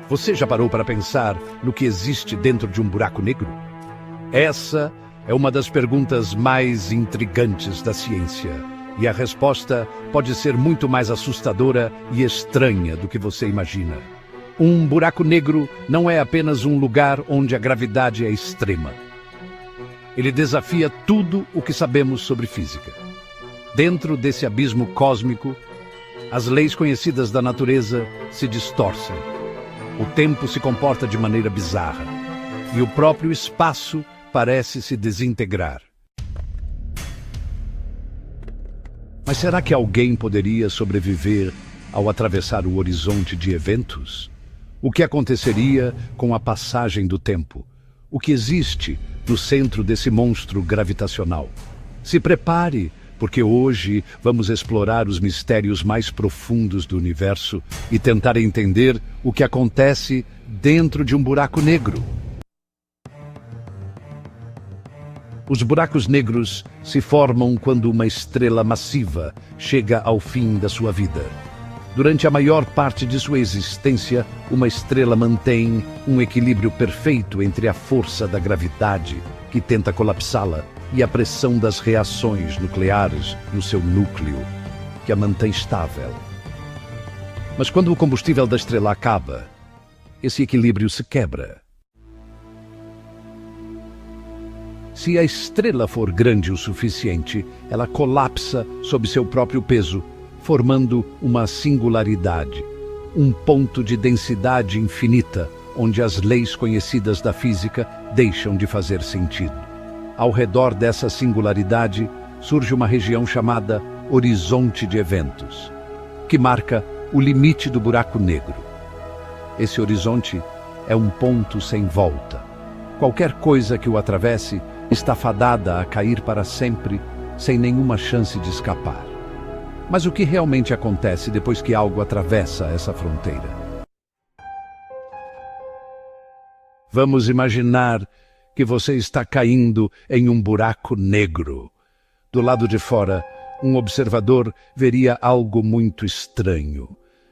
Você já parou para pensar no que existe dentro de um buraco negro? Essa é uma das perguntas mais intrigantes da ciência. E a resposta pode ser muito mais assustadora e estranha do que você imagina. Um buraco negro não é apenas um lugar onde a gravidade é extrema. Ele desafia tudo o que sabemos sobre física. Dentro desse abismo cósmico, as leis conhecidas da natureza se distorcem. O tempo se comporta de maneira bizarra. E o próprio espaço parece se desintegrar. Mas será que alguém poderia sobreviver ao atravessar o horizonte de eventos? O que aconteceria com a passagem do tempo? O que existe no centro desse monstro gravitacional? Se prepare, porque hoje vamos explorar os mistérios mais profundos do universo e tentar entender o que acontece dentro de um buraco negro. Os buracos negros se formam quando uma estrela massiva chega ao fim da sua vida. Durante a maior parte de sua existência, uma estrela mantém um equilíbrio perfeito entre a força da gravidade, que tenta colapsá-la, e a pressão das reações nucleares no seu núcleo, que a mantém estável. Mas quando o combustível da estrela acaba, esse equilíbrio se quebra. Se a estrela for grande o suficiente, ela colapsa sob seu próprio peso, formando uma singularidade, um ponto de densidade infinita, onde as leis conhecidas da física deixam de fazer sentido. Ao redor dessa singularidade, surge uma região chamada horizonte de eventos, que marca o limite do buraco negro. Esse horizonte é um ponto sem volta. Qualquer coisa que o atravesse está fadada a cair para sempre, sem nenhuma chance de escapar. Mas o que realmente acontece depois que algo atravessa essa fronteira? Vamos imaginar que você está caindo em um buraco negro. Do lado de fora, um observador veria algo muito estranho.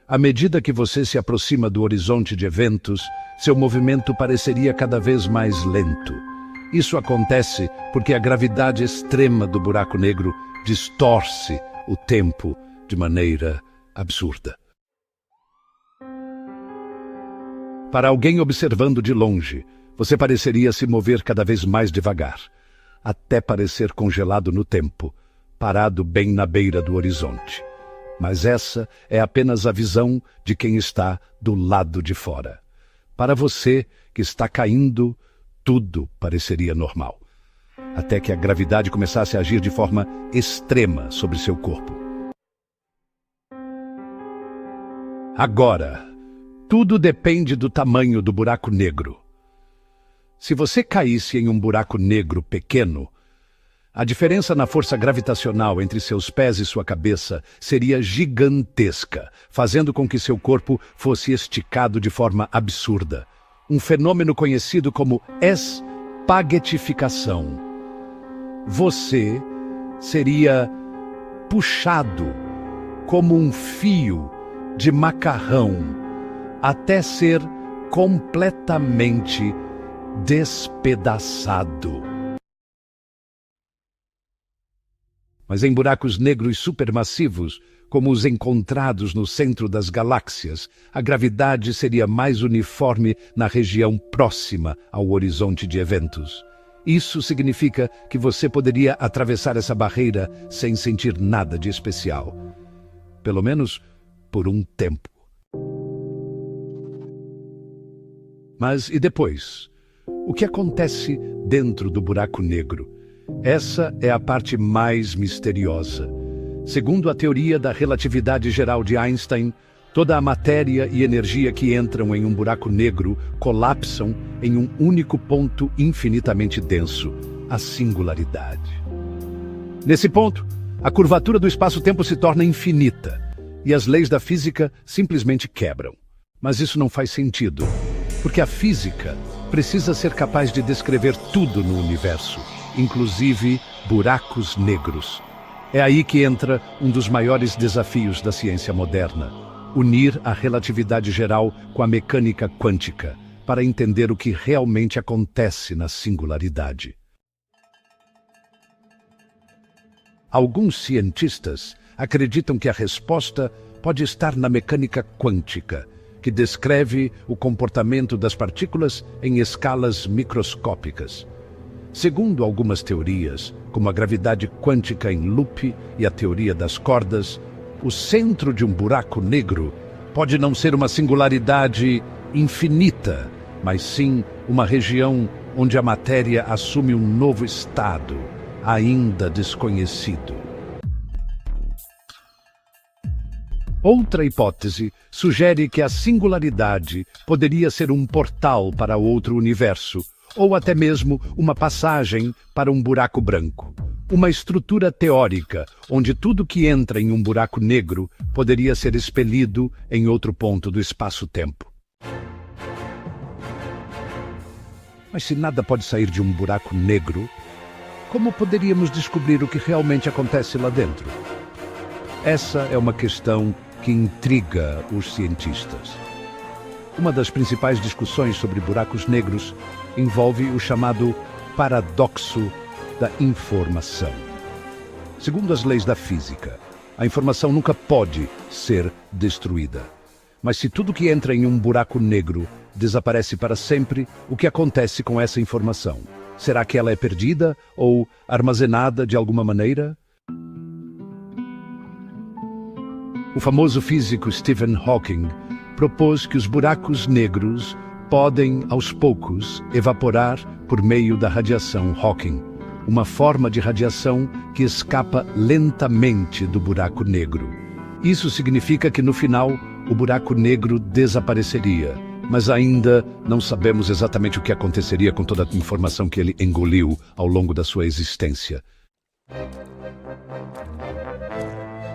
À medida que você se aproxima do horizonte de eventos, seu movimento pareceria cada vez mais lento. Isso acontece porque a gravidade extrema do buraco negro distorce o tempo de maneira absurda. Para alguém observando de longe, você pareceria se mover cada vez mais devagar, até parecer congelado no tempo, parado bem na beira do horizonte. Mas essa é apenas a visão de quem está do lado de fora. Para você que está caindo, tudo pareceria normal, até que a gravidade começasse a agir de forma extrema sobre seu corpo. Agora, tudo depende do tamanho do buraco negro. Se você caísse em um buraco negro pequeno, a diferença na força gravitacional entre seus pés e sua cabeça seria gigantesca, fazendo com que seu corpo fosse esticado de forma absurda. Um fenômeno conhecido como espaguetificação. Você seria puxado como um fio de macarrão até ser completamente despedaçado. Mas em buracos negros supermassivos, como os encontrados no centro das galáxias, a gravidade seria mais uniforme na região próxima ao horizonte de eventos. Isso significa que você poderia atravessar essa barreira sem sentir nada de especial. Pelo menos por um tempo. Mas e depois? O que acontece dentro do buraco negro? Essa é a parte mais misteriosa. Segundo a teoria da relatividade geral de Einstein, toda a matéria e energia que entram em um buraco negro colapsam em um único ponto infinitamente denso, a singularidade. Nesse ponto, a curvatura do espaço-tempo se torna infinita e as leis da física simplesmente quebram. Mas isso não faz sentido, porque a física precisa ser capaz de descrever tudo no universo, inclusive buracos negros. É aí que entra um dos maiores desafios da ciência moderna: unir a relatividade geral com a mecânica quântica para entender o que realmente acontece na singularidade. Alguns cientistas acreditam que a resposta pode estar na mecânica quântica, que descreve o comportamento das partículas em escalas microscópicas. Segundo algumas teorias, como a gravidade quântica em loop e a teoria das cordas, o centro de um buraco negro pode não ser uma singularidade infinita, mas sim uma região onde a matéria assume um novo estado, ainda desconhecido. Outra hipótese sugere que a singularidade poderia ser um portal para outro universo, ou até mesmo uma passagem para um buraco branco. Uma estrutura teórica onde tudo que entra em um buraco negro poderia ser expelido em outro ponto do espaço-tempo. Mas se nada pode sair de um buraco negro, como poderíamos descobrir o que realmente acontece lá dentro? Essa é uma questão que intriga os cientistas. Uma das principais discussões sobre buracos negros envolve o chamado paradoxo da informação. Segundo as leis da física, a informação nunca pode ser destruída. Mas se tudo que entra em um buraco negro desaparece para sempre, o que acontece com essa informação? Será que ela é perdida ou armazenada de alguma maneira? O famoso físico Stephen Hawking propôs que os buracos negros podem, aos poucos, evaporar por meio da radiação Hawking, uma forma de radiação que escapa lentamente do buraco negro. Isso significa que, no final, o buraco negro desapareceria, mas ainda não sabemos exatamente o que aconteceria com toda a informação que ele engoliu ao longo da sua existência.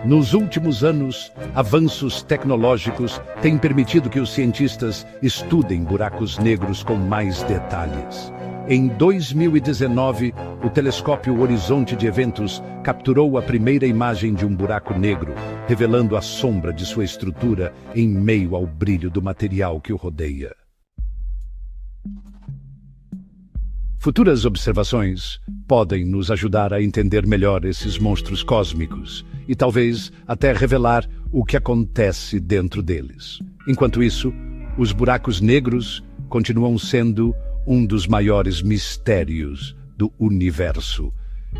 Nos últimos anos, avanços tecnológicos têm permitido que os cientistas estudem buracos negros com mais detalhes. Em 2019, o telescópio Horizonte de Eventos capturou a primeira imagem de um buraco negro, revelando a sombra de sua estrutura em meio ao brilho do material que o rodeia. Futuras observações podem nos ajudar a entender melhor esses monstros cósmicos e talvez até revelar o que acontece dentro deles. Enquanto isso, os buracos negros continuam sendo um dos maiores mistérios do universo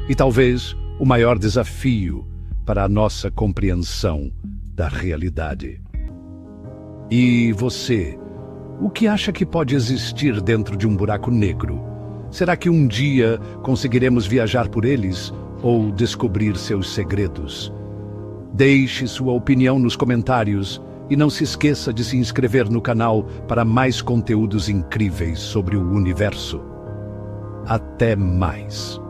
e talvez o maior desafio para a nossa compreensão da realidade. E você, o que acha que pode existir dentro de um buraco negro? Será que um dia conseguiremos viajar por eles ou descobrir seus segredos? Deixe sua opinião nos comentários e não se esqueça de se inscrever no canal para mais conteúdos incríveis sobre o universo. Até mais!